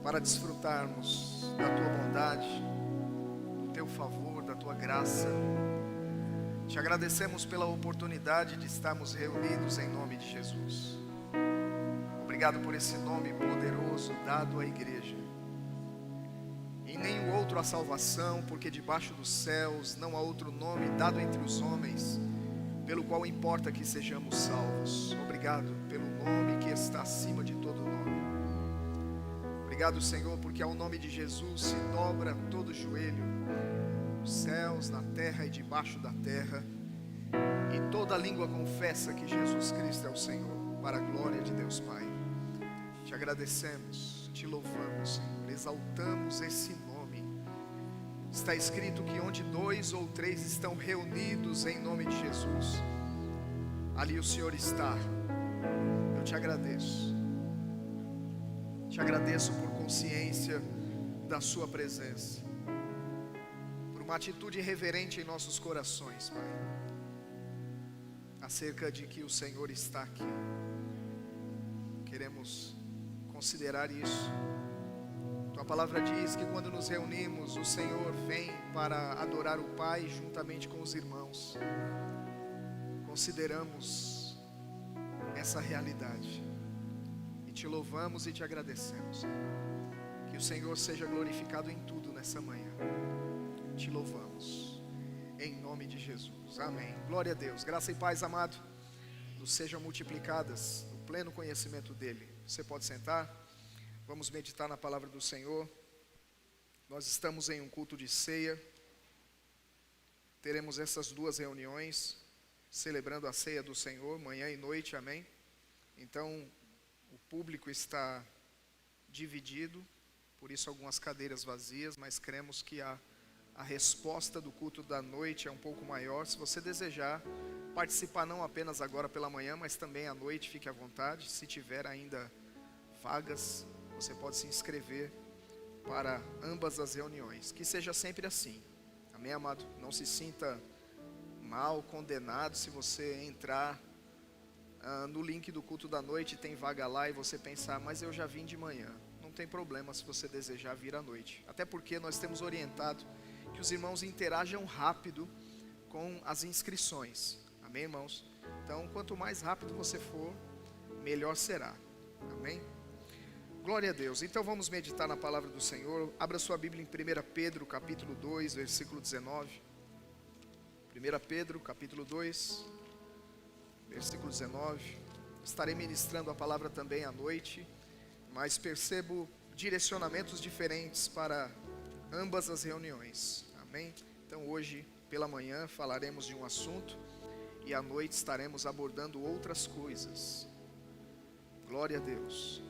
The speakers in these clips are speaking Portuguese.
para desfrutarmos da tua bondade, do teu favor, da tua graça. Te agradecemos pela oportunidade de estarmos reunidos em nome de Jesus. Obrigado por esse nome poderoso dado à igreja. Em nenhum outro há salvação, porque debaixo dos céus não há outro nome dado entre os homens, pelo qual importa que sejamos salvos. Obrigado pelo nome que está acima de todo nome. Obrigado, Senhor, porque ao nome de Jesus se dobra todo joelho, nos céus, na terra e debaixo da terra, e toda língua confessa que Jesus Cristo é o Senhor, para a glória de Deus Pai. Te agradecemos, te louvamos, Senhor, exaltamos esse nome. Está escrito que onde 2 ou 3 estão reunidos em nome de Jesus, ali o Senhor está. Eu te agradeço. Te agradeço por consciência da sua presença, por uma atitude reverente em nossos corações, Pai, acerca de que o Senhor está aqui. Queremos considerar isso. Tua palavra diz que quando nos reunimos, o Senhor vem para adorar o Pai juntamente com os irmãos. Consideramos essa realidade e te louvamos e te agradecemos. Que o Senhor seja glorificado em tudo nessa manhã. Te louvamos em nome de Jesus, amém. Glória a Deus. Graça e paz, amado, nos sejam multiplicadas no pleno conhecimento dele. Você pode sentar. Vamos meditar na palavra do Senhor. Nós estamos em um culto de ceia. Teremos essas 2 reuniões, celebrando a ceia do Senhor, manhã e noite, amém? Então, o público está dividido, por isso algumas cadeiras vazias, mas cremos que a resposta do culto da noite é um pouco maior. Se você desejar participar não apenas agora pela manhã, mas também à noite, fique à vontade. Se tiver ainda vagas, você pode se inscrever para ambas as reuniões. Que seja sempre assim, amém, amado? Não se sinta mal, condenado se você entrar no link do culto da noite, tem vaga lá, e você pensar, mas eu já vim de manhã. Não tem problema se você desejar vir à noite, até porque nós temos orientado que os irmãos interajam rápido com as inscrições, amém, irmãos? Então, quanto mais rápido você for, melhor será, amém? Glória a Deus. Então vamos meditar na palavra do Senhor. Abra sua Bíblia em 1 Pedro, capítulo 2, versículo 19. 1 Pedro, capítulo 2, versículo 19. Estarei ministrando a palavra também à noite, mas percebo direcionamentos diferentes para ambas as reuniões, amém? Então hoje pela manhã falaremos de um assunto e à noite estaremos abordando outras coisas. Glória a Deus.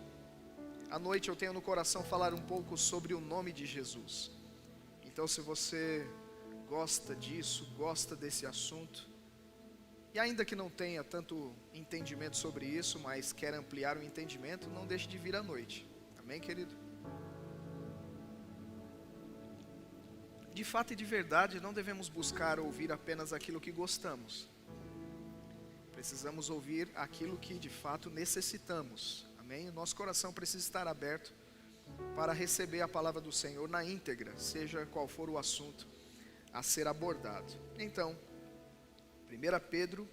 À noite eu tenho no coração falar um pouco sobre o nome de Jesus. Então, se você gosta disso, gosta desse assunto, e ainda que não tenha tanto entendimento sobre isso, mas quer ampliar o entendimento, não deixe de vir à noite, amém, querido? De fato e de verdade, não devemos buscar ouvir apenas aquilo que gostamos. Precisamos ouvir aquilo que de fato necessitamos. Amém? O nosso coração precisa estar aberto para receber a palavra do Senhor na íntegra, seja qual for o assunto a ser abordado. Então, 1 Pedro,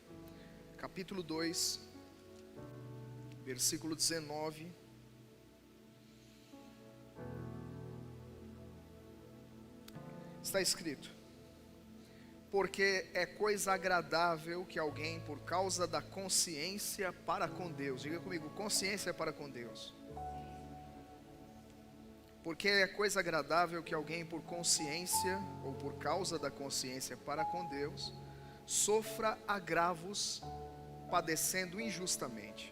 capítulo 2, versículo 19. Está escrito: porque é coisa agradável que alguém, por causa da consciência para com Deus, diga comigo, consciência para com Deus. Porque é coisa agradável que alguém, por consciência, ou por causa da consciência para com Deus, sofra agravos, padecendo injustamente.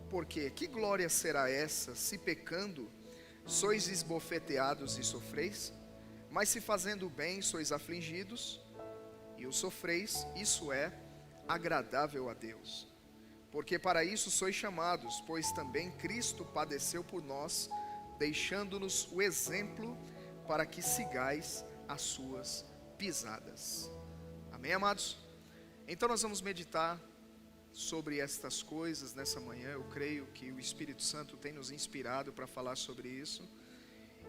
Porque que glória será essa, se pecando, sois esbofeteados e sofreis? Mas se fazendo bem, sois afligidos e o sofreis, isso é agradável a Deus. Porque para isso sois chamados, pois também Cristo padeceu por nós, deixando-nos o exemplo para que sigais as suas pisadas. Amém, amados? Então nós vamos meditar sobre estas coisas nessa manhã. Eu creio que o Espírito Santo tem nos inspirado para falar sobre isso.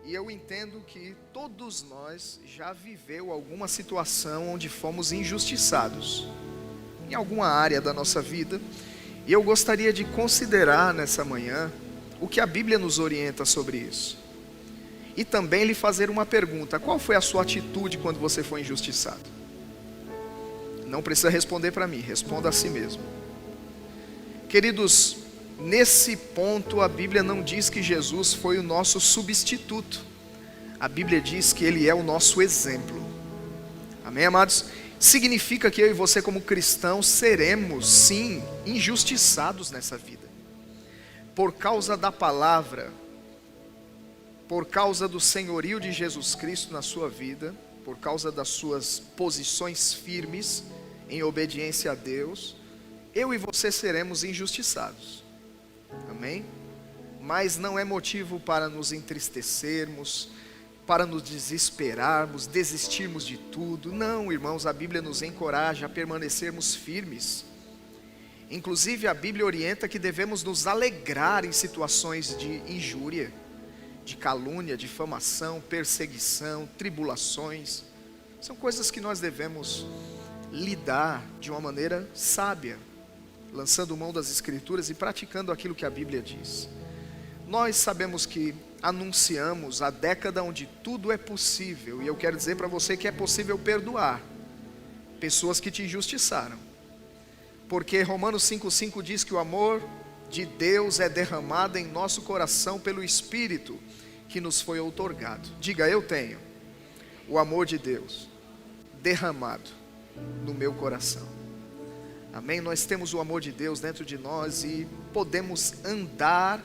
E eu entendo que todos nós já viveu alguma situação onde fomos injustiçados, em alguma área da nossa vida. E eu gostaria de considerar nessa manhã o que a Bíblia nos orienta sobre isso. E também lhe fazer uma pergunta: qual foi a sua atitude quando você foi injustiçado? Não precisa responder para mim, responda a si mesmo. Queridos, nesse ponto a Bíblia não diz que Jesus foi o nosso substituto. A Bíblia diz que Ele é o nosso exemplo. Amém, amados? Significa que eu e você como cristãos seremos, sim, injustiçados nessa vida. Por causa da palavra, por causa do senhorio de Jesus Cristo na sua vida, por causa das suas posições firmes em obediência a Deus, eu e você seremos injustiçados. Amém? Mas não é motivo para nos entristecermos, para nos desesperarmos, desistirmos de tudo. Não, irmãos, a Bíblia nos encoraja a permanecermos firmes. Inclusive a Bíblia orienta que devemos nos alegrar em situações de injúria, de calúnia, difamação, perseguição, tribulações. São coisas que nós devemos lidar de uma maneira sábia, lançando mão das Escrituras e praticando aquilo que a Bíblia diz. Nós sabemos que anunciamos a década onde tudo é possível, e eu quero dizer para você que é possível perdoar pessoas que te injustiçaram, porque Romanos 5,5 diz que o amor de Deus é derramado em nosso coração pelo Espírito que nos foi outorgado. Diga: eu tenho o amor de Deus derramado no meu coração. Amém? Nós temos o amor de Deus dentro de nós e podemos andar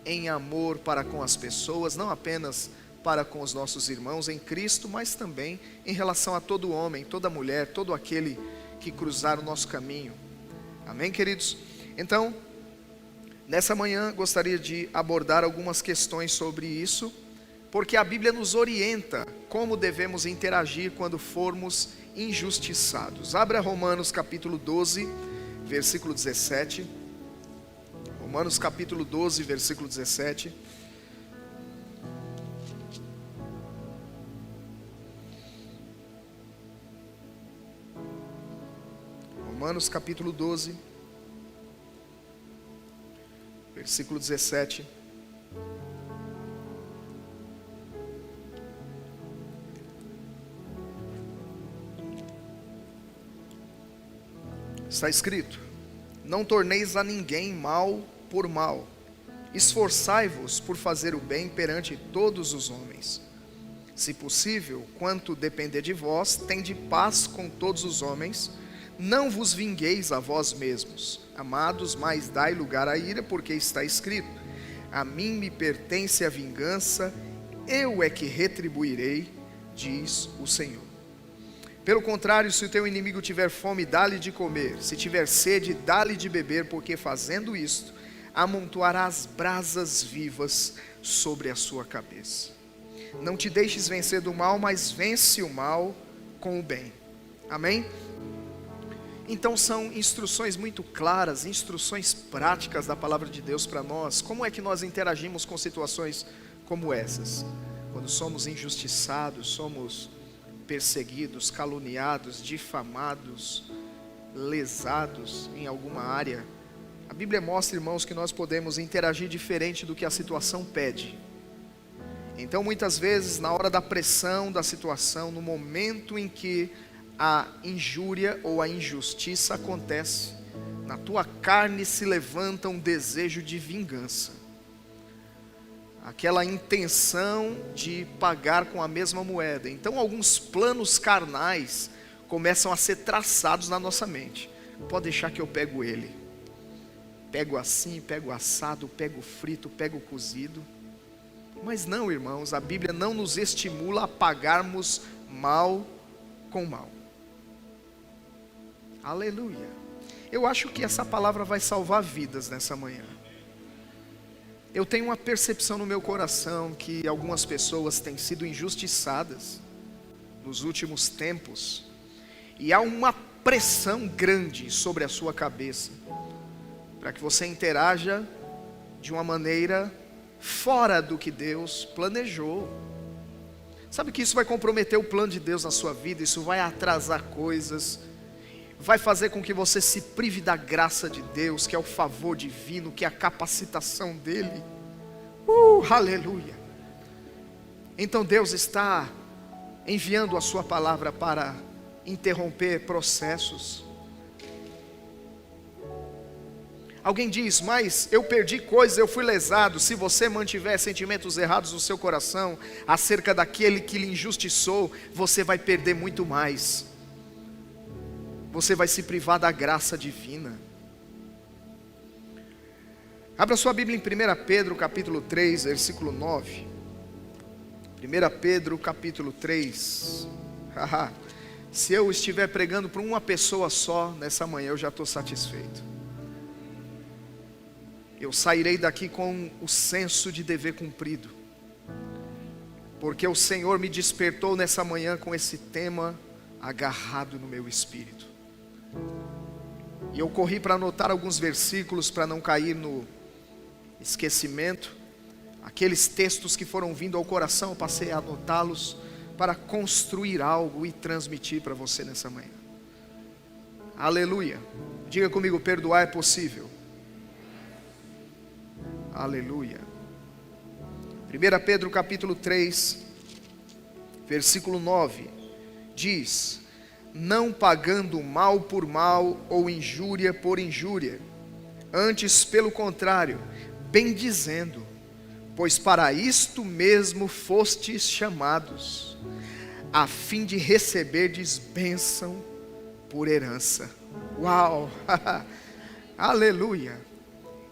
em amor para com as pessoas, não apenas para com os nossos irmãos em Cristo, mas também em relação a todo homem, toda mulher, todo aquele que cruzar o nosso caminho. Amém, queridos? Então, nessa manhã gostaria de abordar algumas questões sobre isso, porque a Bíblia nos orienta como devemos interagir quando formos injustiçados. Abra Romanos capítulo 12, versículo 17. Romanos capítulo 12, versículo 17. Romanos capítulo 12, versículo 17. Está escrito: não torneis a ninguém mal por mal, esforçai-vos por fazer o bem perante todos os homens. Se possível, quanto depender de vós, tende paz com todos os homens. Não vos vingueis a vós mesmos, amados, mas dai lugar à ira, porque está escrito: a mim me pertence a vingança, eu é que retribuirei, diz o Senhor. Pelo contrário, se o teu inimigo tiver fome, dá-lhe de comer, se tiver sede, dá-lhe de beber, porque fazendo isto, amontoarás brasas vivas sobre a sua cabeça. Não te deixes vencer do mal, mas vence o mal com o bem. Amém? Então são instruções muito claras, instruções práticas da palavra de Deus para nós. Como é que nós interagimos com situações como essas? Quando somos injustiçados, somos perseguidos, caluniados, difamados, lesados em alguma área. A Bíblia mostra, irmãos, que nós podemos interagir diferente do que a situação pede. Então muitas vezes na hora da pressão da situação, no momento em que a injúria ou a injustiça acontece, na tua carne se levanta um desejo de vingança, aquela intenção de pagar com a mesma moeda. Então alguns planos carnais começam a ser traçados na nossa mente. Pode deixar que eu pego ele, pego assim, pego assado, pego frito, pego cozido. Mas não, irmãos, a Bíblia não nos estimula a pagarmos mal com mal. Aleluia. Eu acho que essa palavra vai salvar vidas nessa manhã. Eu tenho uma percepção no meu coração que algumas pessoas têm sido injustiçadas nos últimos tempos, e há uma pressão grande sobre a sua cabeça, para que você interaja de uma maneira fora do que Deus planejou. Sabe que isso vai comprometer o plano de Deus na sua vida, isso vai atrasar coisas, vai fazer com que você se prive da graça de Deus, que é o favor divino, que é a capacitação dEle. Aleluia! Então Deus está enviando a sua palavra para interromper processos. Alguém diz, mas eu perdi coisas, eu fui lesado. Se você mantiver sentimentos errados no seu coração acerca daquele que lhe injustiçou, você vai perder muito mais. Você vai se privar da graça divina. Abra sua Bíblia em 1 Pedro capítulo 3, versículo 9. 1 Pedro capítulo 3. Se eu estiver pregando para uma pessoa só nessa manhã, eu já estou satisfeito. Eu sairei daqui com o senso de dever cumprido, porque o Senhor me despertou nessa manhã com esse tema agarrado no meu espírito. E eu corri para anotar alguns versículos para não cair no esquecimento. Aqueles textos que foram vindo ao coração, eu passei a anotá-los para construir algo e transmitir para você nessa manhã. Aleluia! Diga comigo, perdoar é possível. Aleluia. 1 Pedro capítulo 3, versículo 9, diz: não pagando mal por mal ou injúria por injúria, antes pelo contrário, bendizendo, pois para isto mesmo fostes chamados, a fim de receberdes bênção por herança. Uau! Aleluia!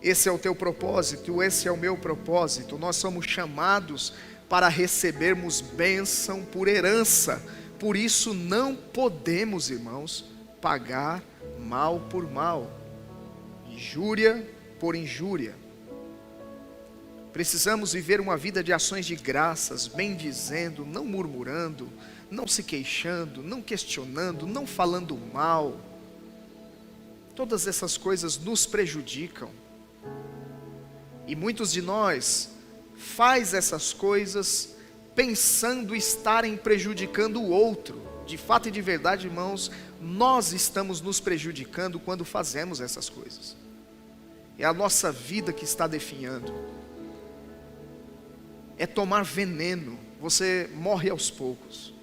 Esse é o teu propósito, esse é o meu propósito. Nós somos chamados para recebermos bênção por herança. Por isso não podemos, irmãos, pagar mal por mal, injúria por injúria. Precisamos viver uma vida de ações de graças, bendizendo, não murmurando, não se queixando, não questionando, não falando mal. Todas essas coisas nos prejudicam. E muitos de nós faz essas coisas pensando estarem prejudicando o outro. De fato e de verdade, irmãos, nós estamos nos prejudicando quando fazemos essas coisas. É a nossa vida que está definhando. É tomar veneno, você morre aos poucos.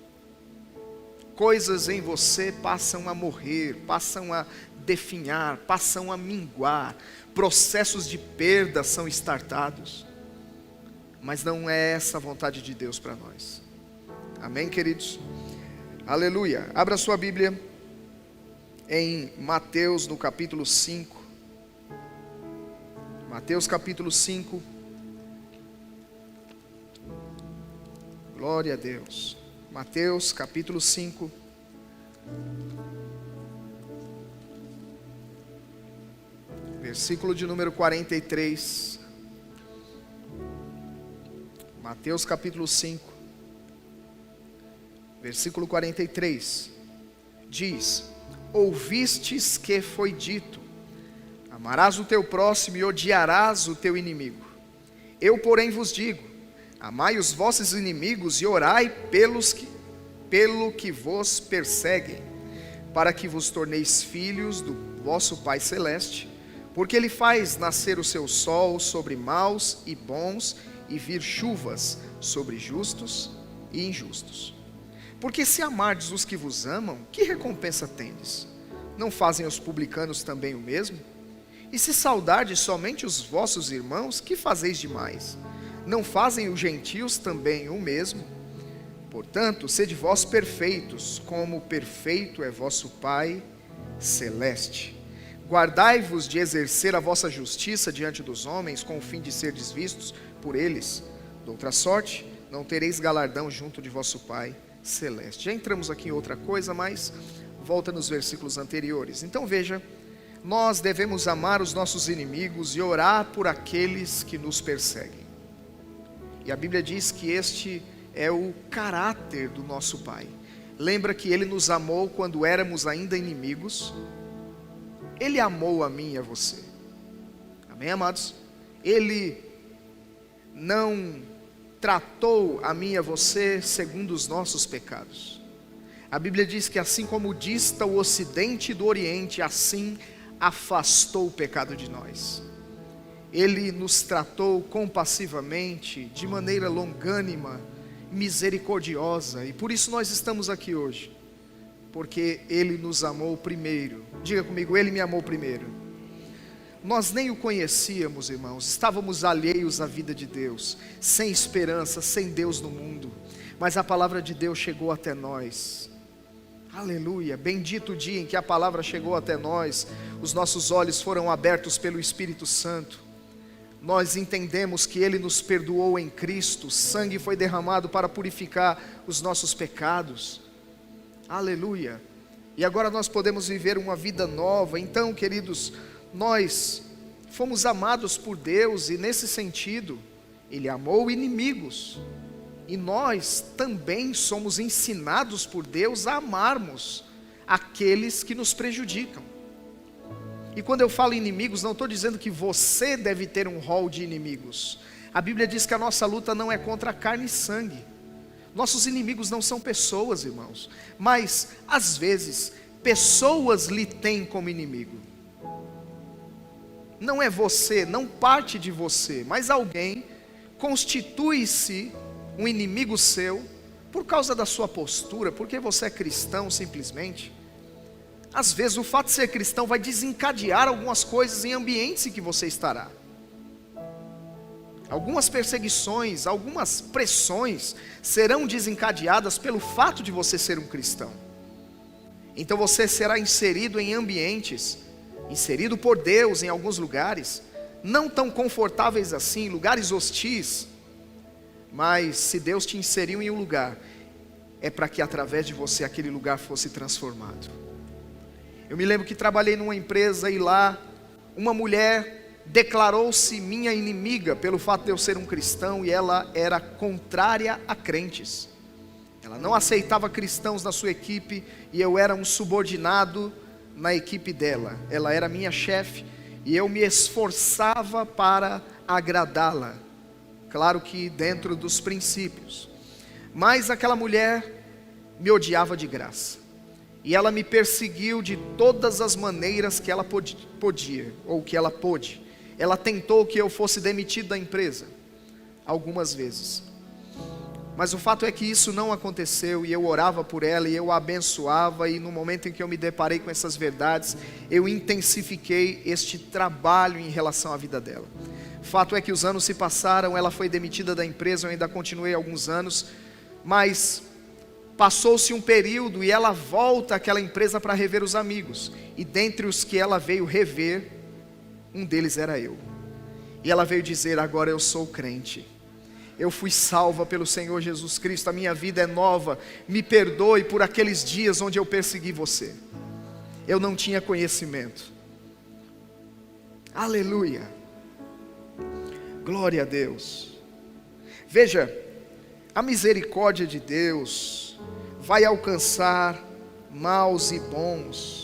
Coisas em você passam a morrer, passam a definhar, passam a minguar. Processos de perda são startados. Mas não é essa a vontade de Deus para nós. Amém, queridos? Aleluia. Abra sua Bíblia em Mateus, no capítulo 5. Mateus capítulo 5. Glória a Deus. Mateus capítulo 5. Versículo de número 43. Mateus capítulo 5, versículo 43. Diz: ouvistes que foi dito: amarás o teu próximo e odiarás o teu inimigo. Eu, porém, vos digo: amai os vossos inimigos e orai pelo que vos perseguem, para que vos torneis filhos do vosso Pai Celeste. Porque Ele faz nascer o seu sol sobre maus e bons, e vir chuvas sobre justos e injustos. Porque se amardes os que vos amam, que recompensa tendes? Não fazem os publicanos também o mesmo? E se saudardes somente os vossos irmãos, que fazeis demais? Não fazem os gentios também o mesmo? Portanto, sede vós perfeitos, como perfeito é vosso Pai Celeste. Guardai-vos de exercer a vossa justiça diante dos homens, com o fim de serdes vistos por eles. De outra sorte, não tereis galardão junto de vosso Pai Celeste. Já entramos aqui em outra coisa, mas volta nos versículos anteriores. Então veja, nós devemos amar os nossos inimigos e orar por aqueles que nos perseguem. E a Bíblia diz que este é o caráter do nosso Pai. Lembra que Ele nos amou quando éramos ainda inimigos? Ele amou a mim e a você. Amém, amados? Ele não tratou a mim e a você segundo os nossos pecados. A Bíblia diz que assim como dista o ocidente do oriente, assim afastou o pecado de nós. Ele nos tratou compassivamente, de maneira longânima, misericordiosa, e por isso nós estamos aqui hoje, porque Ele nos amou primeiro. Diga comigo, Ele me amou primeiro. Nós nem o conhecíamos, irmãos, estávamos alheios à vida de Deus, sem esperança, sem Deus no mundo, mas a palavra de Deus chegou até nós. Aleluia, bendito o dia em que a palavra chegou até nós, os nossos olhos foram abertos pelo Espírito Santo. Nós entendemos que Ele nos perdoou em Cristo, o sangue foi derramado para purificar os nossos pecados. Aleluia. E agora nós podemos viver uma vida nova. Então, queridos, nós fomos amados por Deus, e nesse sentido, Ele amou inimigos. E nós também somos ensinados por Deus a amarmos aqueles que nos prejudicam. E quando eu falo inimigos, não estou dizendo que você deve ter um rol de inimigos. A Bíblia diz que a nossa luta não é contra carne e sangue. Nossos inimigos não são pessoas, irmãos. Mas, às vezes, pessoas lhe têm como inimigo. Não é você, não parte de você, mas alguém constitui-se um inimigo seu por causa da sua postura, porque você é cristão simplesmente. Às vezes o fato de ser cristão vai desencadear algumas coisas em ambientes em que você estará. Algumas perseguições, algumas pressões serão desencadeadas pelo fato de você ser um cristão. Então você será inserido em ambientes, inserido por Deus em alguns lugares, não tão confortáveis assim, lugares hostis. Mas se Deus te inseriu em um lugar, é para que através de você aquele lugar fosse transformado. Eu me lembro que trabalhei numa empresa e lá uma mulher declarou-se minha inimiga pelo fato de eu ser um cristão, e ela era contrária a crentes. Ela não aceitava cristãos na sua equipe, e eu era um subordinado na equipe dela. Ela era minha chefe e eu me esforçava para agradá-la. Claro que dentro dos princípios. Mas aquela mulher me odiava de graça. E ela me perseguiu de todas as maneiras que ela podia, ou que ela pôde. Ela tentou que eu fosse demitido da empresa, algumas vezes. Mas o fato é que isso não aconteceu, e eu orava por ela, e eu a abençoava, e no momento em que eu me deparei com essas verdades, eu intensifiquei este trabalho em relação à vida dela. O fato é que os anos se passaram, ela foi demitida da empresa, eu ainda continuei alguns anos, mas passou-se um período e ela volta àquela empresa para rever os amigos. E dentre os que ela veio rever, um deles era eu. E ela veio dizer: agora eu sou crente. Eu fui salva pelo Senhor Jesus Cristo, a minha vida é nova. Me perdoe por aqueles dias onde eu persegui você. Eu não tinha conhecimento. Aleluia. Glória a Deus. Veja, a misericórdia de Deus vai alcançar maus e bons.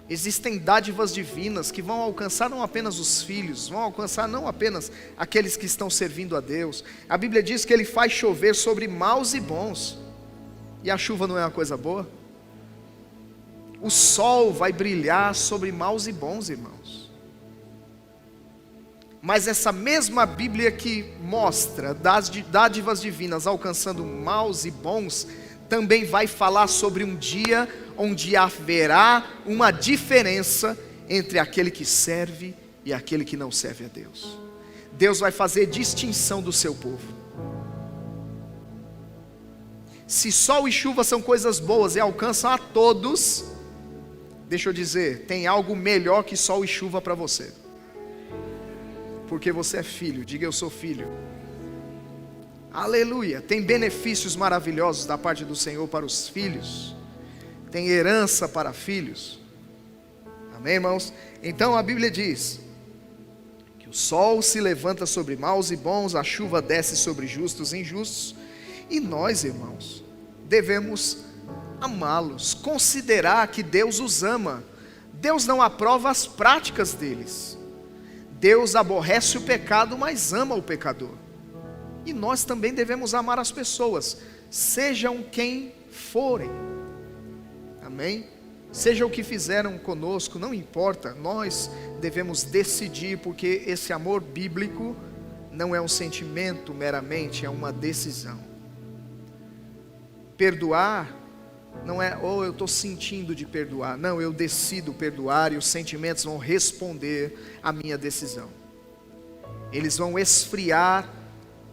Existem dádivas divinas que vão alcançar não apenas os filhos, vão alcançar não apenas aqueles que estão servindo a Deus. A Bíblia diz que Ele faz chover sobre maus e bons. E a chuva não é uma coisa boa? O sol vai brilhar sobre maus e bons, irmãos. Mas essa mesma Bíblia que mostra das dádivas divinas alcançando maus e bons, também vai falar sobre um dia onde haverá uma diferença entre aquele que serve e aquele que não serve a Deus. Deus vai fazer distinção do seu povo. Se sol e chuva são coisas boas e alcançam a todos, deixa eu dizer, tem algo melhor que sol e chuva para você. Porque você é filho, diga eu sou filho. Aleluia, tem benefícios maravilhosos da parte do Senhor para os filhos. Tem herança para filhos. Amém, irmãos? Então a Bíblia diz que o sol se levanta sobre maus e bons, a chuva desce sobre justos e injustos. E nós, irmãos, devemos amá-los, considerar que Deus os ama. Deus não aprova as práticas deles. Deus aborrece o pecado, mas ama o pecador. E nós também devemos amar as pessoas, sejam quem forem. Amém? Seja o que fizeram conosco, não importa, nós devemos decidir, porque esse amor bíblico não é um sentimento meramente, é uma decisão. Perdoar não é, eu estou sentindo de perdoar, não, eu decido perdoar e os sentimentos vão responder à minha decisão. Eles vão esfriar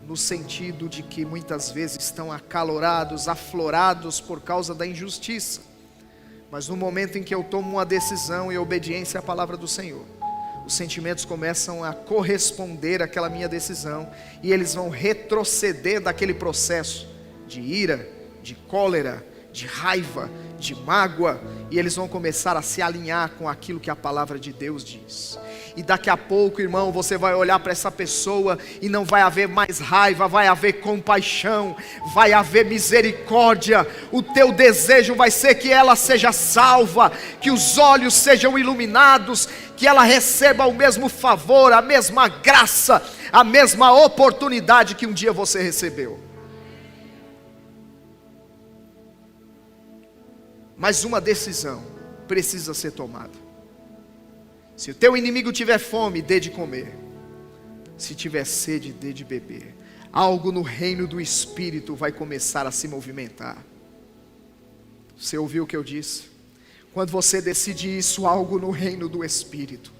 no sentido de que muitas vezes estão acalorados, aflorados por causa da injustiça. Mas no momento em que eu tomo uma decisão em obediência à palavra do Senhor, os sentimentos começam a corresponder àquela minha decisão, e eles vão retroceder daquele processo de ira, de cólera, de raiva, de mágoa, e eles vão começar a se alinhar com aquilo que a palavra de Deus diz. E daqui a pouco, irmão, você vai olhar para essa pessoa e não vai haver mais raiva, vai haver compaixão, vai haver misericórdia. O teu desejo vai ser que ela seja salva, que os olhos sejam iluminados, que ela receba o mesmo favor, a mesma graça, a mesma oportunidade que um dia você recebeu. Mas uma decisão precisa ser tomada. Se o teu inimigo tiver fome, dê de comer. Se tiver sede, dê de beber. Algo no reino do Espírito vai começar a se movimentar. Você ouviu o que eu disse? Quando você decide isso, algo no reino do Espírito,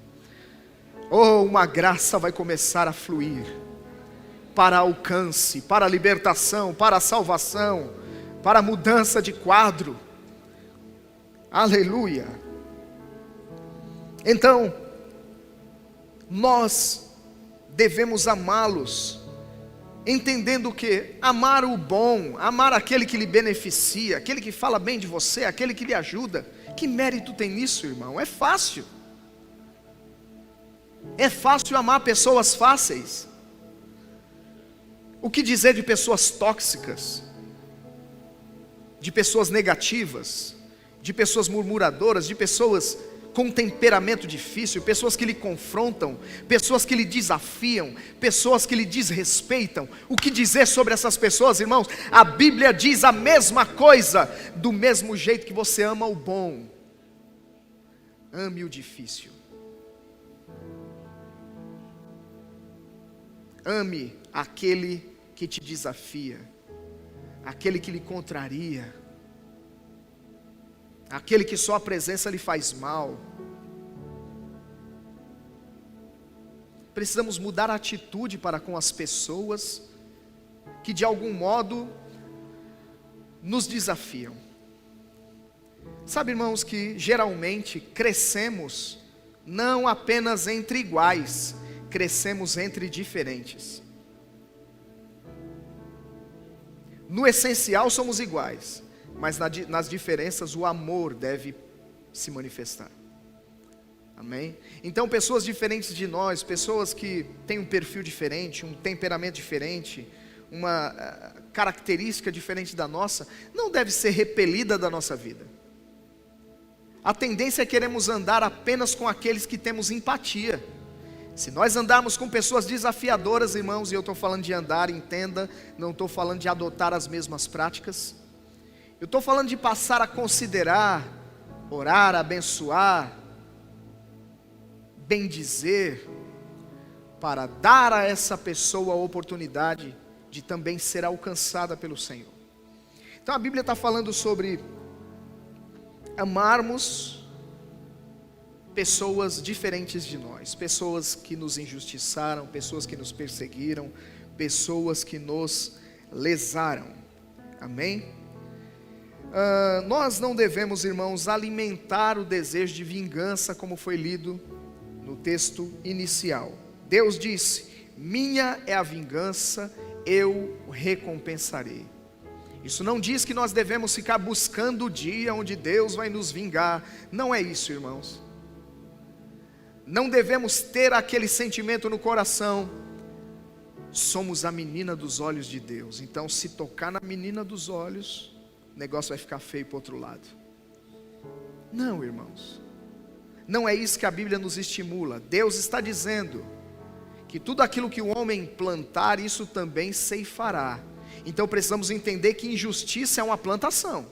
uma graça vai começar a fluir, para alcance, para a libertação, para a salvação, para a mudança de quadro. Aleluia. Então, nós devemos amá-los, entendendo que amar o bom, amar aquele que lhe beneficia, aquele que fala bem de você, aquele que lhe ajuda, que mérito tem nisso, irmão? É fácil. É fácil amar pessoas fáceis. O que dizer de pessoas tóxicas, de pessoas negativas, de pessoas murmuradoras, de pessoas com temperamento difícil, pessoas que lhe confrontam, pessoas que lhe desafiam, pessoas que lhe desrespeitam? O que dizer sobre essas pessoas, irmãos? A Bíblia diz a mesma coisa. Do mesmo jeito que você ama o bom, ame o difícil. Ame aquele que te desafia, aquele que lhe contraria, aquele que só a presença lhe faz mal. Precisamos mudar a atitude para com as pessoas que de algum modo nos desafiam. Sabe, irmãos, que geralmente crescemos não apenas entre iguais, crescemos entre diferentes. No essencial somos iguais, mas nas diferenças o amor deve se manifestar. Amém? Então pessoas diferentes de nós, pessoas que têm um perfil diferente, um temperamento diferente, uma característica diferente da nossa, não deve ser repelida da nossa vida. A tendência é queremos andar apenas com aqueles que temos empatia. Se nós andarmos com pessoas desafiadoras, irmãos, e eu estou falando de andar, entenda, não estou falando de adotar as mesmas práticas. Eu estou falando de passar a considerar, orar, abençoar, bendizer, para dar a essa pessoa a oportunidade de também ser alcançada pelo Senhor. Então a Bíblia está falando sobre amarmos pessoas diferentes de nós, pessoas que nos injustiçaram, pessoas que nos perseguiram, pessoas que nos lesaram. Amém? Nós não devemos, irmãos, alimentar o desejo de vingança, como foi lido no texto inicial. Deus disse: minha é a vingança, eu recompensarei. Isso não diz que nós devemos ficar buscando o dia onde Deus vai nos vingar. Não é isso, irmãos. Não devemos ter aquele sentimento no coração: somos a menina dos olhos de Deus, então se tocar na menina dos olhos, o negócio vai ficar feio para o outro lado. Não, irmãos, não é isso que a Bíblia nos estimula. Deus está dizendo: que tudo aquilo que o homem plantar, isso também ceifará. Então precisamos entender que injustiça é uma plantação.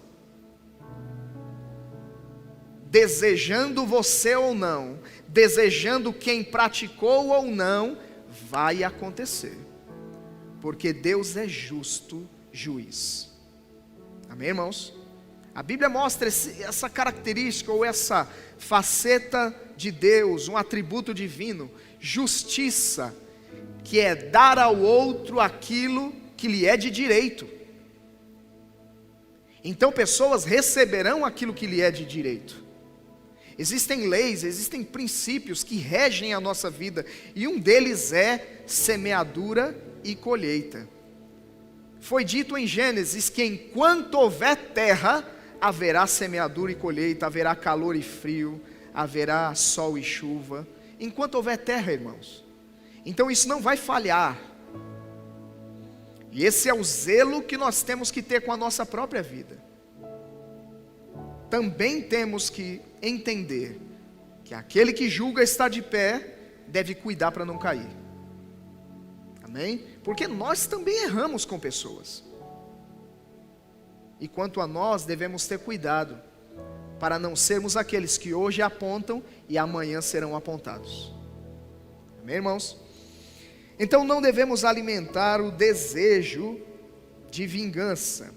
Desejando você ou não, desejando quem praticou ou não, vai acontecer. Porque Deus é justo juiz. Amém, irmãos? A Bíblia mostra essa característica ou essa faceta de Deus, um atributo divino, justiça, que é dar ao outro aquilo que lhe é de direito. Então pessoas receberão aquilo que lhe é de direito. Existem leis, existem princípios que regem a nossa vida, e um deles é semeadura e colheita. Foi dito em Gênesis que enquanto houver terra, haverá semeadura e colheita, haverá calor e frio, haverá sol e chuva. Enquanto houver terra, irmãos. Então isso não vai falhar. E esse é o zelo que nós temos que ter com a nossa própria vida. Também temos que entender que aquele que julga estar de pé, deve cuidar para não cair. Amém? Porque nós também erramos com pessoas. E quanto a nós, devemos ter cuidado, para não sermos aqueles que hoje apontam e amanhã serão apontados. Amém, irmãos? Então não devemos alimentar o desejo de vingança.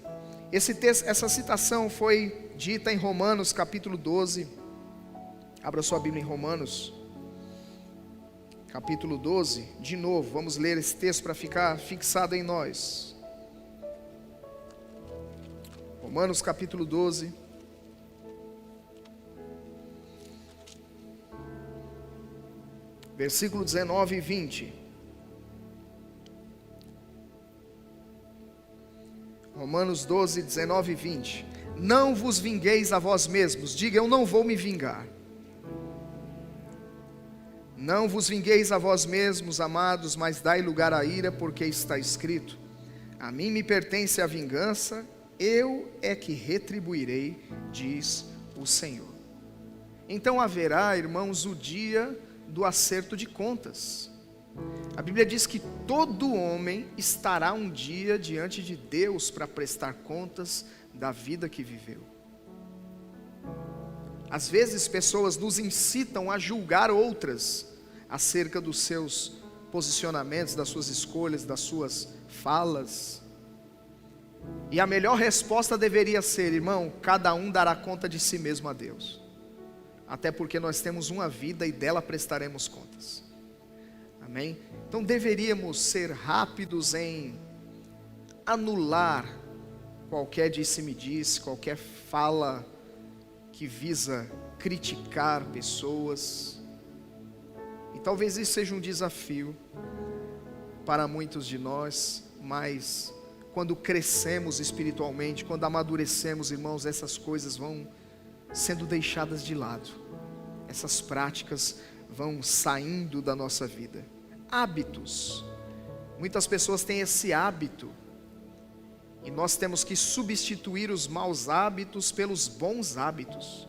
Essa citação foi dita em Romanos capítulo 12. Abra sua Bíblia em Romanos capítulo 12. De novo, vamos ler esse texto para ficar fixado em nós. Romanos capítulo 12. Versículo 19 e 20. Romanos 12, 19 e 20. Não vos vingueis a vós mesmos. Diga, eu não vou me vingar. Não vos vingueis a vós mesmos, amados, mas dai lugar à ira, porque está escrito: a mim me pertence a vingança, eu é que retribuirei, diz o Senhor. Então haverá, irmãos, o dia do acerto de contas. A Bíblia diz que todo homem estará um dia diante de Deus para prestar contas da vida que viveu. Às vezes pessoas nos incitam a julgar outras acerca dos seus posicionamentos, das suas escolhas, das suas falas. E a melhor resposta deveria ser: irmão, cada um dará conta de si mesmo a Deus. Até porque nós temos uma vida e dela prestaremos contas. Amém? Então deveríamos ser rápidos em anular qualquer disse-me-disse, qualquer fala que visa criticar pessoas. E talvez isso seja um desafio para muitos de nós, mas quando crescemos espiritualmente, quando amadurecemos, irmãos, essas coisas vão sendo deixadas de lado. Essas práticas vão saindo da nossa vida. Hábitos. Muitas pessoas têm esse hábito. E nós temos que substituir os maus hábitos pelos bons hábitos.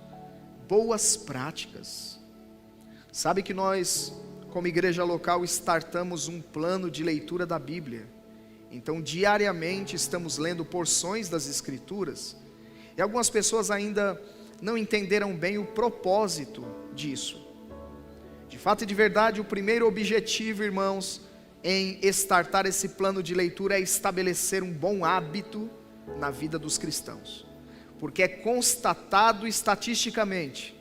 Boas práticas. Sabe que nós, como igreja local, startamos um plano de leitura da Bíblia. Então, diariamente estamos lendo porções das Escrituras. E algumas pessoas ainda não entenderam bem o propósito disso. De fato e de verdade, o primeiro objetivo, irmãos, em startar esse plano de leitura é estabelecer um bom hábito na vida dos cristãos. Porque é constatado estatisticamente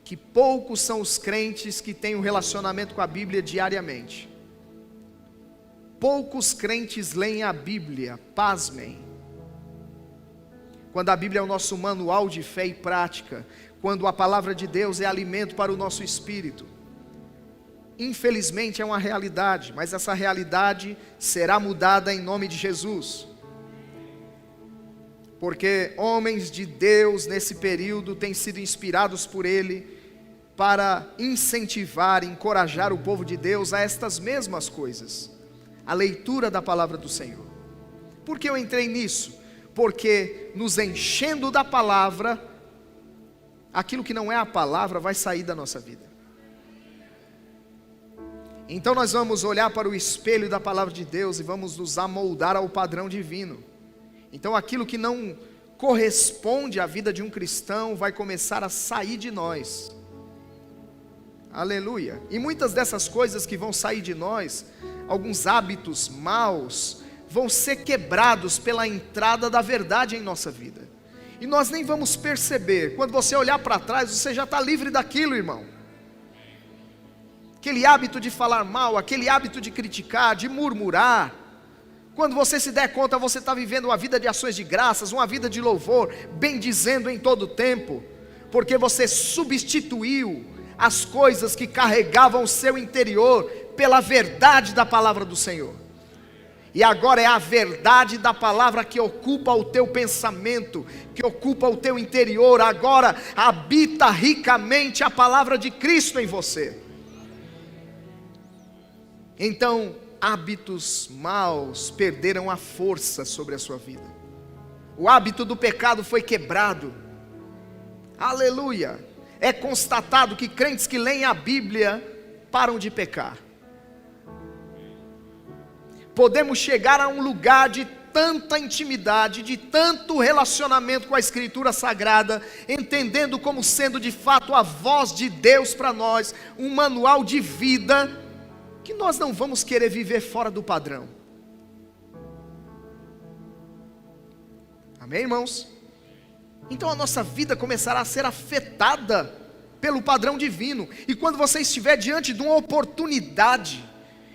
que poucos são os crentes que têm um relacionamento com a Bíblia diariamente. Poucos crentes leem a Bíblia, pasmem. Quando a Bíblia é o nosso manual de fé e prática, quando a palavra de Deus é alimento para o nosso espírito. Infelizmente é uma realidade, mas essa realidade será mudada em nome de Jesus. Porque homens de Deus nesse período têm sido inspirados por Ele para incentivar, encorajar o povo de Deus a estas mesmas coisas. A leitura da palavra do Senhor. Por que eu entrei nisso? Porque nos enchendo da palavra, aquilo que não é a palavra vai sair da nossa vida. Então nós vamos olhar para o espelho da palavra de Deus e vamos nos amoldar ao padrão divino. Então aquilo que não corresponde à vida de um cristão vai começar a sair de nós. Aleluia. E muitas dessas coisas que vão sair de nós, alguns hábitos maus, vão ser quebrados pela entrada da verdade em nossa vida. E nós nem vamos perceber. Quando você olhar para trás, você já está livre daquilo, irmão. Aquele hábito de falar mal, aquele hábito de criticar, de murmurar. Quando você se der conta, você está vivendo uma vida de ações de graças, uma vida de louvor, bendizendo em todo o tempo, porque você substituiu as coisas que carregavam o seu interior pela verdade da palavra do Senhor. E agora é a verdade da palavra que ocupa o teu pensamento, que ocupa o teu interior. Agora habita ricamente a palavra de Cristo em você. Então, hábitos maus perderam a força sobre a sua vida. O hábito do pecado foi quebrado. Aleluia! É constatado que crentes que leem a Bíblia param de pecar. Podemos chegar a um lugar de tanta intimidade, de tanto relacionamento com a Escritura Sagrada, entendendo como sendo de fato a voz de Deus para nós, um manual de vida, que nós não vamos querer viver fora do padrão. Amém, irmãos? Então a nossa vida começará a ser afetada pelo padrão divino. E quando você estiver diante de uma oportunidade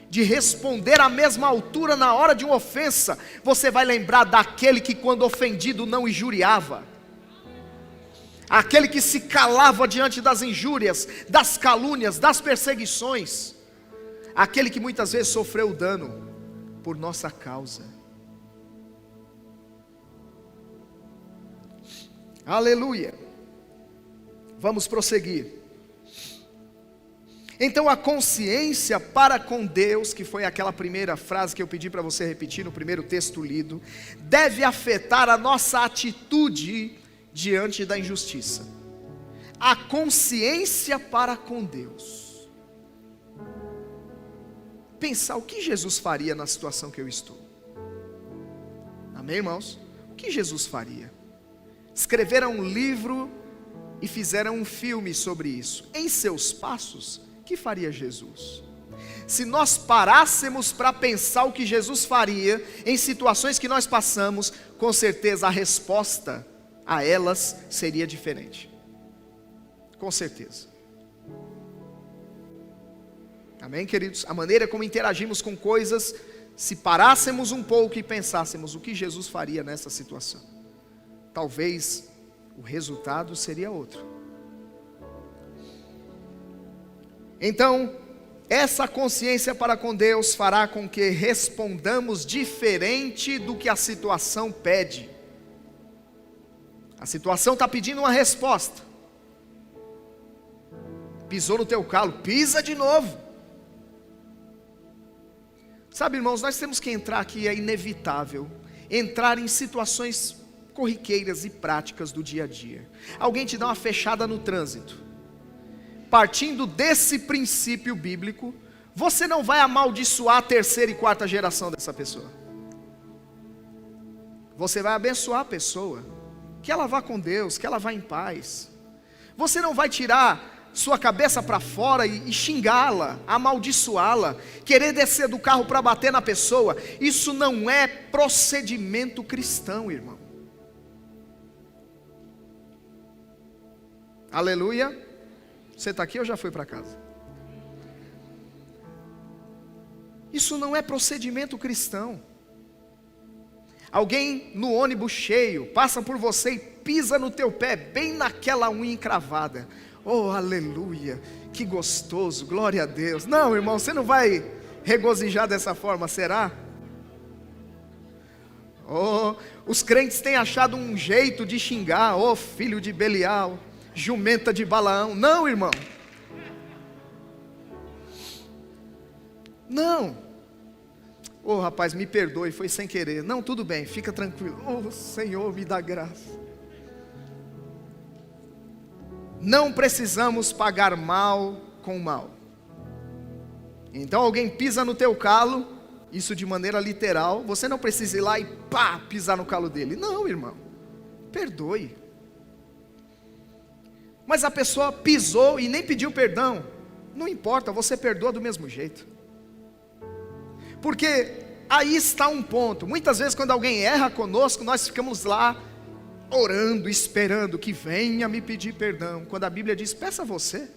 de responder à mesma altura na hora de uma ofensa, você vai lembrar daquele que quando ofendido não injuriava, aquele que se calava diante das injúrias, das calúnias, das perseguições, aquele que muitas vezes sofreu dano por nossa causa. Aleluia. Vamos prosseguir. Então a consciência para com Deus, que foi aquela primeira frase que eu pedi para você repetir no primeiro texto lido, deve afetar a nossa atitude diante da injustiça. A consciência para com Deus. Pensar o que Jesus faria na situação que eu estou. Amém, irmãos? O que Jesus faria? Escreveram um livro e fizeram um filme sobre isso. Em seus passos, o que faria Jesus? Se nós parássemos para pensar o que Jesus faria em situações que nós passamos, com certeza a resposta a elas seria diferente. Com certeza. Amém, queridos? A maneira como interagimos com coisas, se parássemos um pouco e pensássemos o que Jesus faria nessa situação, talvez o resultado seria outro. Então, essa consciência para com Deus fará com que respondamos diferente do que a situação pede. A situação está pedindo uma resposta. Pisou no teu calo, pisa de novo. Sabe, irmãos, nós temos que entrar aqui, é inevitável, entrar em situações corriqueiras e práticas do dia a dia. Alguém te dá uma fechada no trânsito. Partindo desse princípio bíblico, você não vai amaldiçoar a terceira e quarta geração dessa pessoa. Você vai abençoar a pessoa, que ela vá com Deus, que ela vá em paz. Você não vai tirar sua cabeça para fora e xingá-la, amaldiçoá-la, querer descer do carro para bater na pessoa. Isso não é procedimento cristão, irmão. Aleluia. Você está aqui ou já foi para casa? Isso não é procedimento cristão. Alguém no ônibus cheio passa por você e pisa no teu pé, bem naquela unha encravada. Oh, aleluia, que gostoso, glória a Deus. Não, irmão, você não vai regozijar dessa forma, será? Oh, os crentes têm achado um jeito de xingar. Oh, filho de Belial, jumenta de Balaão. Não, irmão. Não. Oh, rapaz, me perdoe, foi sem querer. Não, tudo bem, fica tranquilo. Oh, Senhor, me dá graça. Não precisamos pagar mal com mal. Então alguém pisa no teu calo, isso de maneira literal, você não precisa ir lá e pá, pisar no calo dele. Não, irmão, perdoe. Mas a pessoa pisou e nem pediu perdão. Não importa, você perdoa do mesmo jeito. Porque aí está um ponto. Muitas vezes quando alguém erra conosco, nós ficamos lá orando, esperando que venha me pedir perdão. Quando a Bíblia diz, peça você.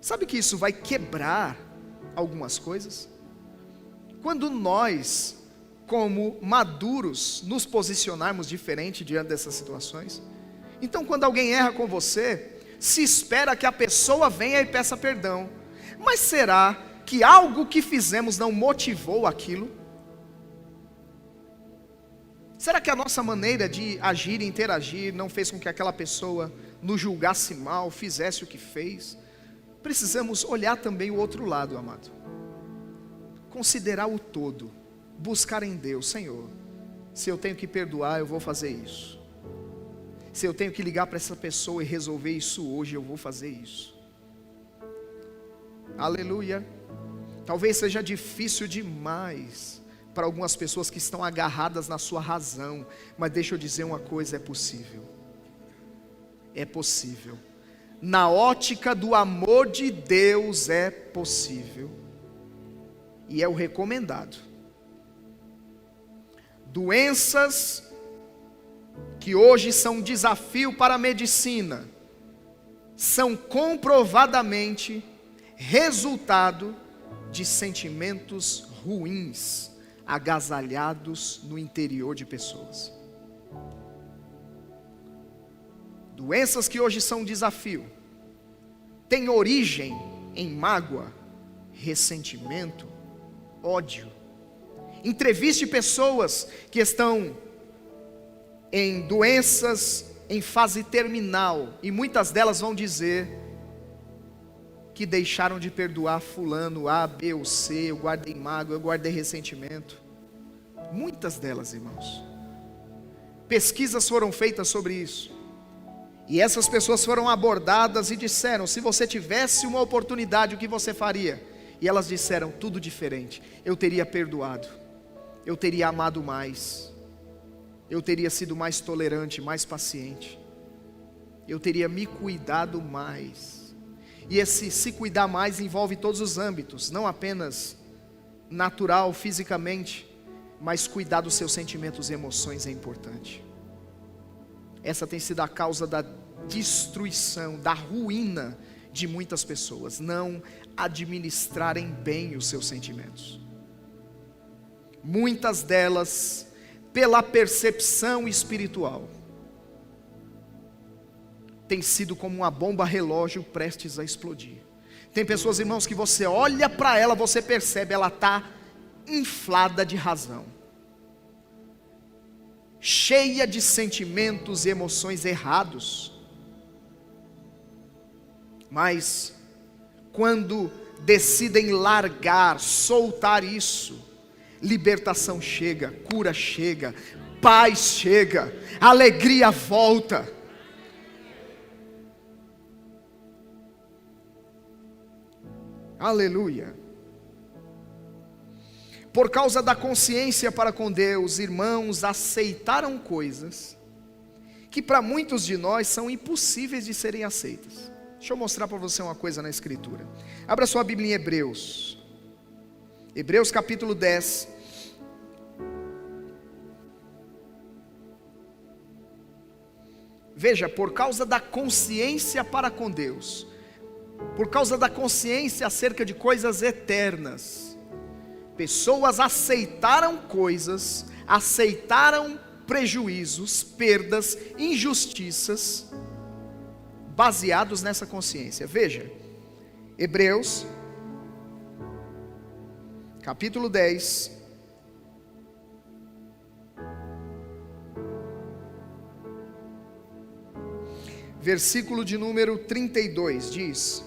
Sabe que isso vai quebrar algumas coisas? Quando nós, como maduros, nos posicionarmos diferente diante dessas situações. Então quando alguém erra com você, se espera que a pessoa venha e peça perdão. Mas será que algo que fizemos não motivou aquilo? Será que a nossa maneira de agir e interagir não fez com que aquela pessoa nos julgasse mal, fizesse o que fez? Precisamos olhar também o outro lado, amado. Considerar o todo. Buscar em Deus, Senhor, se eu tenho que perdoar, eu vou fazer isso. Se eu tenho que ligar para essa pessoa e resolver isso hoje, eu vou fazer isso. Aleluia. Talvez seja difícil demais para algumas pessoas que estão agarradas na sua razão, mas deixa eu dizer uma coisa, é possível. É possível. Na ótica do amor de Deus é possível. E é o recomendado. Doenças que hoje são um desafio para a medicina, são comprovadamente resultado de sentimentos ruins, agasalhados no interior de pessoas. Doenças que hoje são um desafio, têm origem em mágoa, ressentimento, ódio. Entreviste pessoas que estão em doenças em fase terminal, e muitas delas vão dizer que deixaram de perdoar fulano A, B ou C, eu guardei mágoa, eu guardei ressentimento. Muitas delas, irmãos. Pesquisas foram feitas sobre isso, e essas pessoas foram abordadas e disseram, se você tivesse uma oportunidade, o que você faria? E elas disseram, tudo diferente. Eu teria perdoado, eu teria amado mais, eu teria sido mais tolerante, mais paciente, eu teria me cuidado mais. E esse se cuidar mais envolve todos os âmbitos, não apenas natural, fisicamente, mas cuidar dos seus sentimentos e emoções é importante. Essa tem sido a causa da destruição, da ruína de muitas pessoas, não administrarem bem os seus sentimentos. Muitas delas, pela percepção espiritual, tem sido como uma bomba relógio prestes a explodir. Tem pessoas, irmãos, que você olha para ela, você percebe, ela está inflada de razão, cheia de sentimentos e emoções errados. Mas quando decidem largar, soltar isso, libertação chega, cura chega, paz chega, alegria volta. Aleluia. Por causa da consciência para com Deus, irmãos, aceitaram coisas que para muitos de nós são impossíveis de serem aceitas. Deixa eu mostrar para você uma coisa na Escritura. Abra sua Bíblia em Hebreus. Hebreus capítulo 10. Veja, por causa da consciência para com Deus, por causa da consciência acerca de coisas eternas, pessoas aceitaram coisas, aceitaram prejuízos, perdas, injustiças, baseados nessa consciência. Veja, Hebreus, capítulo 10, versículo de número 32, diz: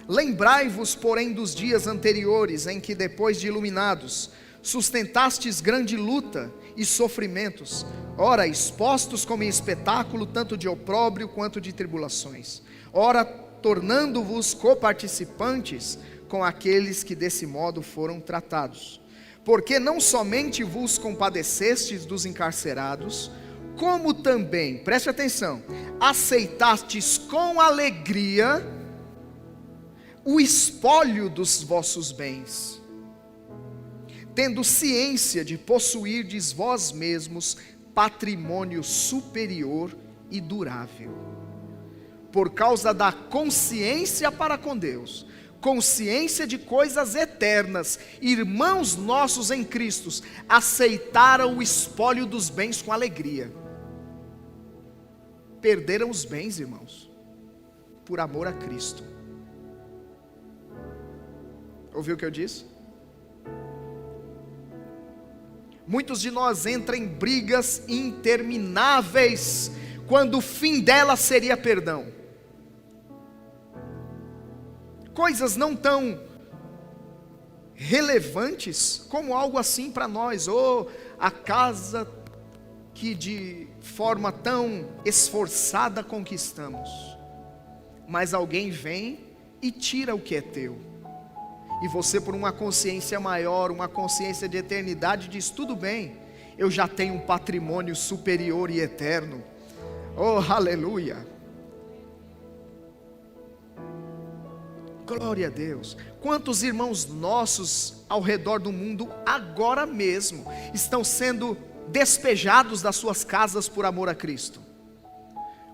lembrai-vos, porém, dos dias anteriores, em que depois de iluminados, sustentastes grande luta e sofrimentos, ora expostos como em espetáculo, tanto de opróbrio quanto de tribulações, ora tornando-vos coparticipantes com aqueles que desse modo foram tratados. Porque não somente vos compadecestes dos encarcerados, como também, preste atenção, aceitastes com alegria o espólio dos vossos bens, tendo ciência de possuirdes vós mesmos patrimônio superior e durável, por causa da consciência para com Deus, consciência de coisas eternas. Irmãos nossos em Cristo aceitaram o espólio dos bens com alegria. Perderam os bens, irmãos, por amor a Cristo. Ouviu o que eu disse? Muitos de nós entram em brigas intermináveis, quando o fim delas seria perdão. Coisas não tão relevantes como algo assim para nós, ou a casa que de forma tão esforçada conquistamos, mas alguém vem e tira o que é teu, e você, por uma consciência maior, uma consciência de eternidade, diz: tudo bem, eu já tenho um patrimônio superior e eterno. Oh, aleluia! Glória a Deus. Quantos irmãos nossos ao redor do mundo agora mesmo estão sendo despejados das suas casas por amor a Cristo?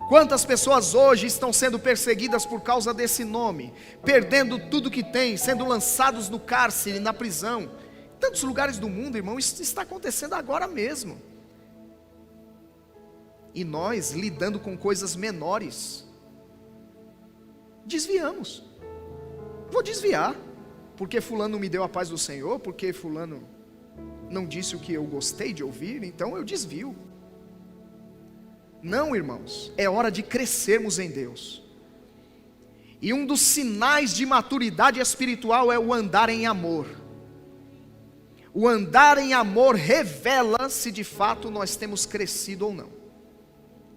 Quantas pessoas hoje estão sendo perseguidas por causa desse nome, perdendo tudo que tem, sendo lançados no cárcere, na prisão? Em tantos lugares do mundo, irmão, isso está acontecendo agora mesmo. E nós, lidando com coisas menores, desviamos. Vou desviar, porque fulano não me deu a paz do Senhor, porque fulano não disse o que eu gostei de ouvir, então eu desvio. Não, irmãos, é hora de crescermos em Deus. E um dos sinais de maturidade espiritual é o andar em amor. O andar em amor revela se de fato nós temos crescido ou não.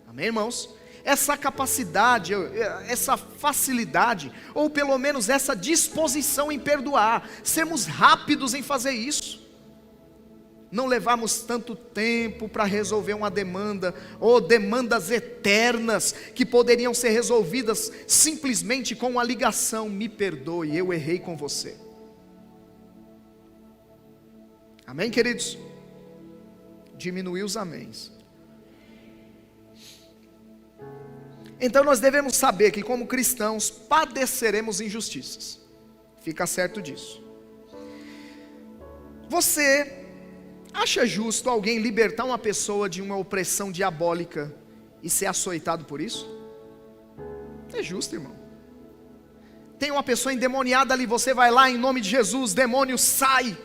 Amém, irmãos? Essa capacidade, essa facilidade, ou pelo menos essa disposição em perdoar, sermos rápidos em fazer isso, não levarmos tanto tempo para resolver uma demanda, ou demandas eternas, que poderiam ser resolvidas simplesmente com uma ligação: me perdoe, eu errei com você. Amém, queridos? Diminuiu os améns. Então nós devemos saber que, como cristãos, padeceremos injustiças. Fica certo disso. Você acha justo alguém libertar uma pessoa de uma opressão diabólica e ser açoitado por isso? É justo, irmão. Tem uma pessoa endemoniada ali, você vai lá em nome de Jesus, demônio sai,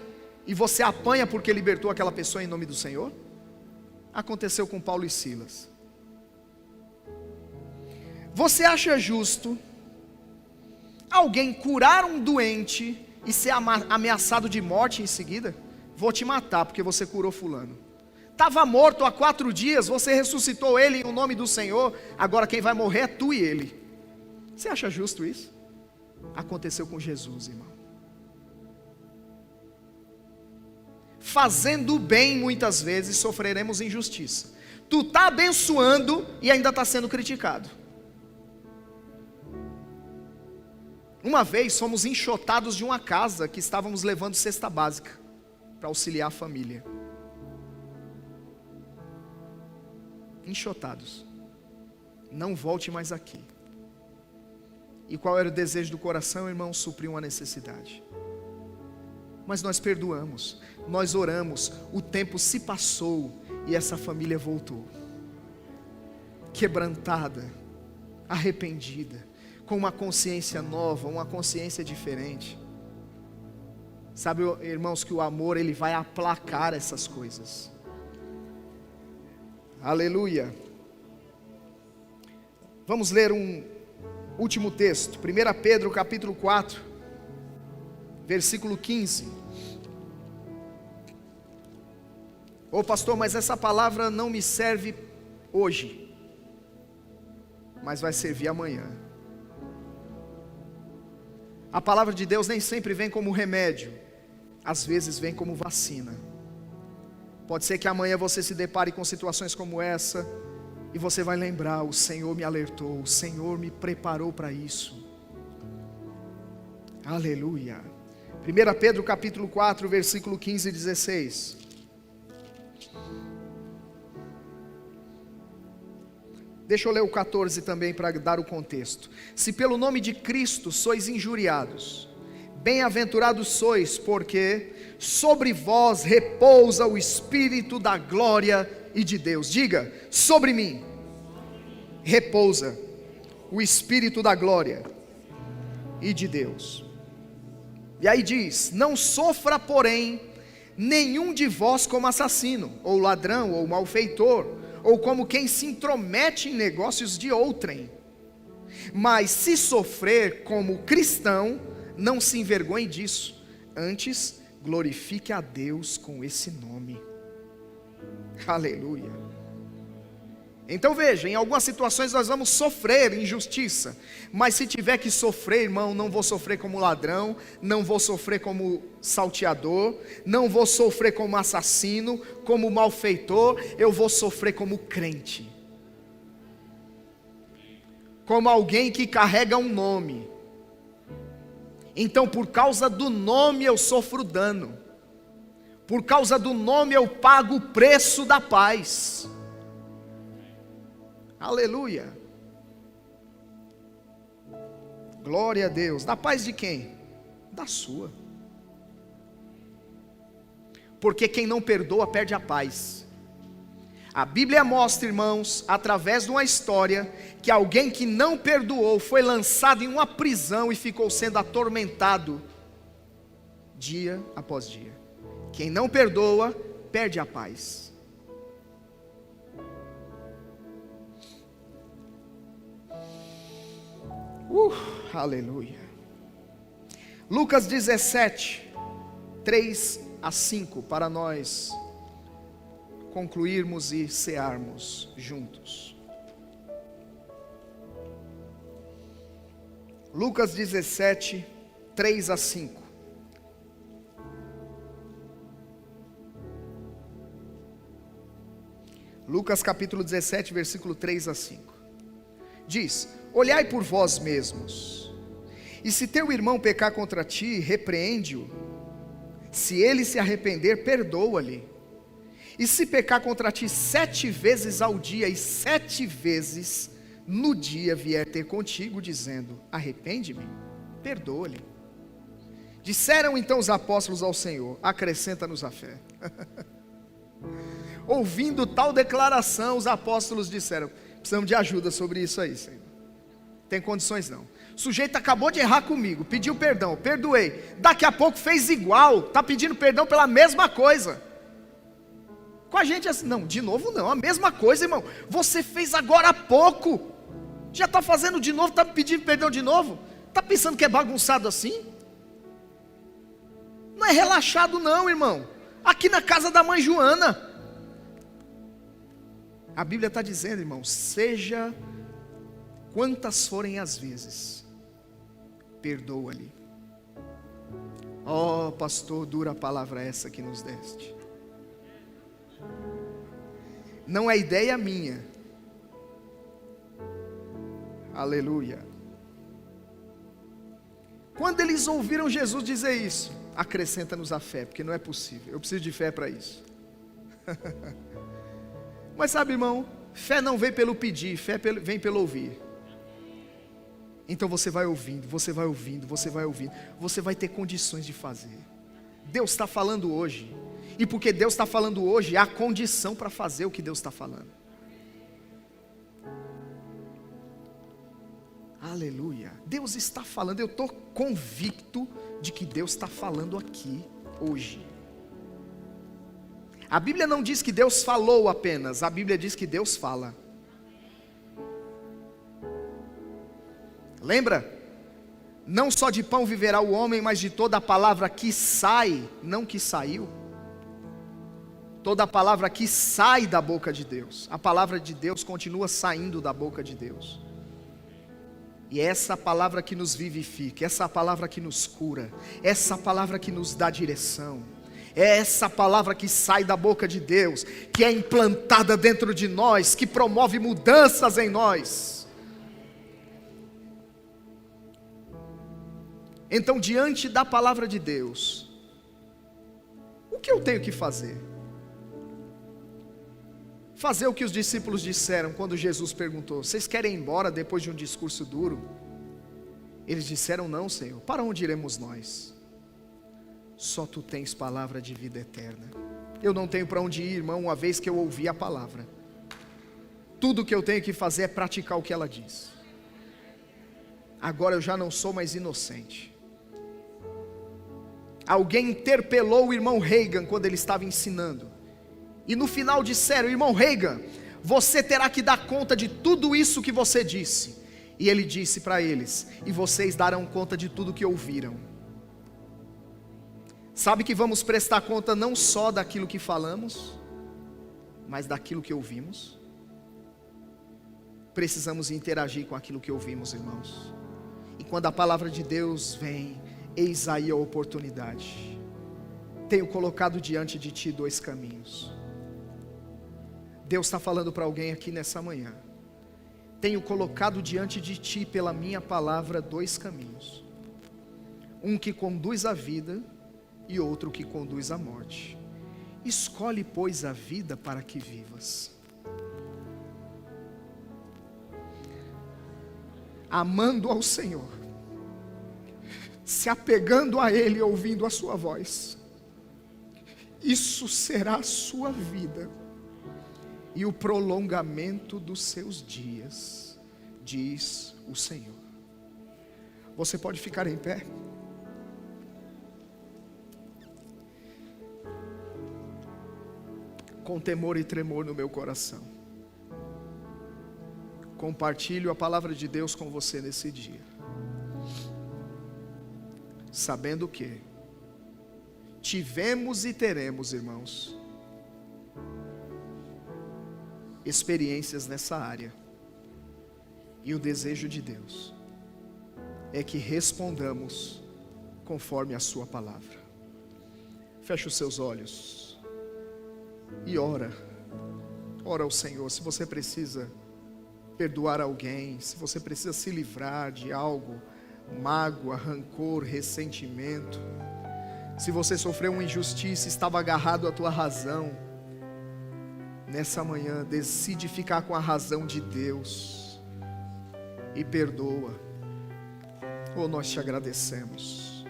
e você apanha porque libertou aquela pessoa em nome do Senhor? Aconteceu com Paulo e Silas. Você acha justo alguém curar um doente e ser ameaçado de morte em seguida? Vou te matar porque você curou fulano. Estava morto há 4 dias, você ressuscitou ele em nome do Senhor, agora quem vai morrer é tu e ele. Você acha justo isso? Aconteceu com Jesus, irmão. Fazendo o bem, muitas vezes sofreremos injustiça. Tu está abençoando e ainda está sendo criticado. Uma vez fomos enxotados de uma casa que estávamos levando cesta básica para auxiliar a família. Enxotados. Não volte mais aqui. E qual era o desejo do coração, irmão? Suprir uma necessidade. Mas nós perdoamos, nós oramos, o tempo se passou e essa família voltou. Quebrantada, arrependida, com uma consciência nova, uma consciência diferente. Sabe, irmãos, que o amor, ele vai aplacar essas coisas. Aleluia. Vamos ler um último texto, 1 Pedro capítulo 4, versículo 15. Ô pastor, mas essa palavra não me serve hoje, mas vai servir amanhã. A palavra de Deus nem sempre vem como remédio, às vezes vem como vacina. Pode ser que amanhã você se depare com situações como essa, e você vai lembrar: o Senhor me alertou, o Senhor me preparou para isso. Aleluia. 1 Pedro capítulo 4, versículo 15 e 16. Deixa eu ler o 14 também para dar o contexto. Se pelo nome de Cristo sois injuriados, bem-aventurados sois, porque sobre vós repousa o Espírito da glória e de Deus. Diga: sobre mim repousa o Espírito da glória e de Deus. E aí diz: não sofra, porém, nenhum de vós como assassino, ou ladrão, ou malfeitor, ou como quem se intromete em negócios de outrem. Mas se sofrer como cristão, não se envergonhe disso, antes glorifique a Deus com esse nome. Aleluia. Então veja, em algumas situações nós vamos sofrer injustiça, mas se tiver que sofrer, irmão, não vou sofrer como ladrão, não vou sofrer como salteador, não vou sofrer como assassino, como malfeitor, eu vou sofrer como crente, como alguém que carrega um nome. Então por causa do nome eu sofro dano, por causa do nome eu pago o preço da paz. Aleluia. Glória a Deus. Da paz de quem? Da sua. Porque quem não perdoa perde a paz. A Bíblia mostra, irmãos, através de uma história, que alguém que não perdoou foi lançado em uma prisão e ficou sendo atormentado dia após dia. Quem não perdoa perde a paz. Aleluia. Lucas 17, 3 a 5, para nós concluirmos e cearmos juntos. Lucas 17, 3 a 5. Lucas capítulo 17, versículo 3 a 5. Diz: olhai por vós mesmos, e se teu irmão pecar contra ti, repreende-o. Se ele se arrepender, perdoa-lhe. E se pecar contra ti 7 vezes ao dia, e 7 vezes no dia vier ter contigo, dizendo: arrepende-me, perdoa-lhe. Disseram então os apóstolos ao Senhor: acrescenta-nos a fé. Ouvindo tal declaração, os apóstolos disseram: precisamos de ajuda sobre isso aí, Senhor. Tem condições não. O sujeito acabou de errar comigo, pediu perdão, perdoei. Daqui a pouco fez igual, está pedindo perdão pela mesma coisa. Com a gente assim, não, de novo não, a mesma coisa, irmão. Você fez agora há pouco, já está fazendo de novo, está pedindo perdão de novo. Está pensando que é bagunçado assim? Não é relaxado não, irmão. Aqui na casa da mãe Joana, a Bíblia está dizendo, irmão, seja quantas forem as vezes, perdoa-lhe. Oh pastor, dura a palavra essa que nos deste. Não é ideia minha. Aleluia. Quando eles ouviram Jesus dizer isso, acrescenta-nos a fé, porque não é possível, eu preciso de fé para isso. Mas sabe, irmão, fé não vem pelo pedir, fé vem pelo ouvir. Então você vai ouvindo, você vai ouvindo, você vai ouvindo, você vai ter condições de fazer. Deus está falando hoje, e porque Deus está falando hoje, há condição para fazer o que Deus está falando. Aleluia. Deus está falando, eu estou convicto de que Deus está falando aqui hoje. A Bíblia não diz que Deus falou apenas, a Bíblia diz que Deus fala. Lembra? Não só de pão viverá o homem, mas de toda a palavra que sai, não que saiu. Toda a palavra que sai da boca de Deus. A palavra de Deus continua saindo da boca de Deus. E é essa palavra que nos vivifica, essa palavra que nos cura, essa palavra que nos dá direção, é essa palavra que sai da boca de Deus, que é implantada dentro de nós, que promove mudanças em nós. Então, diante da palavra de Deus, o que eu tenho que fazer? Fazer o que os discípulos disseram quando Jesus perguntou: vocês querem ir embora depois de um discurso duro? Eles disseram: não, Senhor, para onde iremos nós? Só tu tens palavra de vida eterna. Eu não tenho para onde ir, irmão, uma vez que eu ouvi a palavra. Tudo que eu tenho que fazer é praticar o que ela diz. Agora eu já não sou mais inocente. Alguém interpelou o irmão Reagan quando ele estava ensinando, e no final disseram: irmão Reagan, você terá que dar conta de tudo isso que você disse. E ele disse para eles: e vocês darão conta de tudo que ouviram. Sabe que vamos prestar conta não só daquilo que falamos, mas daquilo que ouvimos. Precisamos interagir com aquilo que ouvimos, irmãos. E quando a palavra de Deus vem, eis aí a oportunidade. Tenho colocado diante de ti 2 caminhos. Deus está falando para alguém aqui nessa manhã. Tenho colocado diante de ti, pela minha palavra, 2 caminhos. Um que conduz à vida e outro que conduz à morte. Escolhe, pois, a vida para que vivas. Amando ao Senhor, se apegando a Ele, ouvindo a sua voz. Isso será a sua vida e o prolongamento dos seus dias, diz o Senhor. Você pode ficar em pé? Com temor e tremor no meu coração, compartilho a palavra de Deus com você nesse dia, sabendo que tivemos e teremos, irmãos, experiências nessa área, e o desejo de Deus é que respondamos conforme a sua palavra. Feche os seus olhos e ora ao Senhor. Se você precisa perdoar alguém, se você precisa se livrar de algo, mágoa, rancor, ressentimento, se você sofreu uma injustiça, estava agarrado à tua razão, nessa manhã decide ficar com a razão de Deus e perdoa. Oh, nós te agradecemos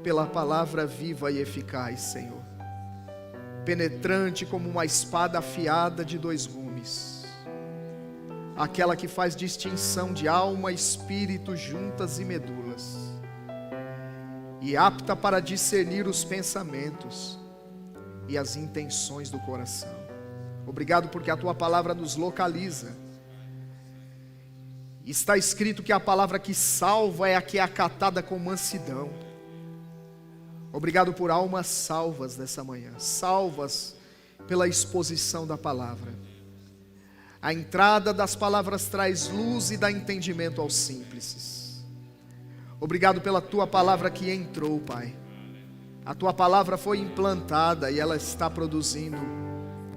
pela palavra viva e eficaz, Senhor, penetrante como uma espada afiada de 2 gumes, aquela que faz distinção de alma, espírito, juntas e medulas, e apta para discernir os pensamentos e as intenções do coração. Obrigado porque a tua palavra nos localiza. Está escrito que a palavra que salva é a que é acatada com mansidão. Obrigado por almas salvas nessa manhã, salvas pela exposição da palavra. A entrada das palavras traz luz e dá entendimento aos simples. Obrigado pela tua palavra que entrou, Pai. A tua palavra foi implantada e ela está produzindo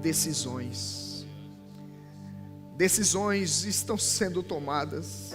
decisões. Decisões estão sendo tomadas.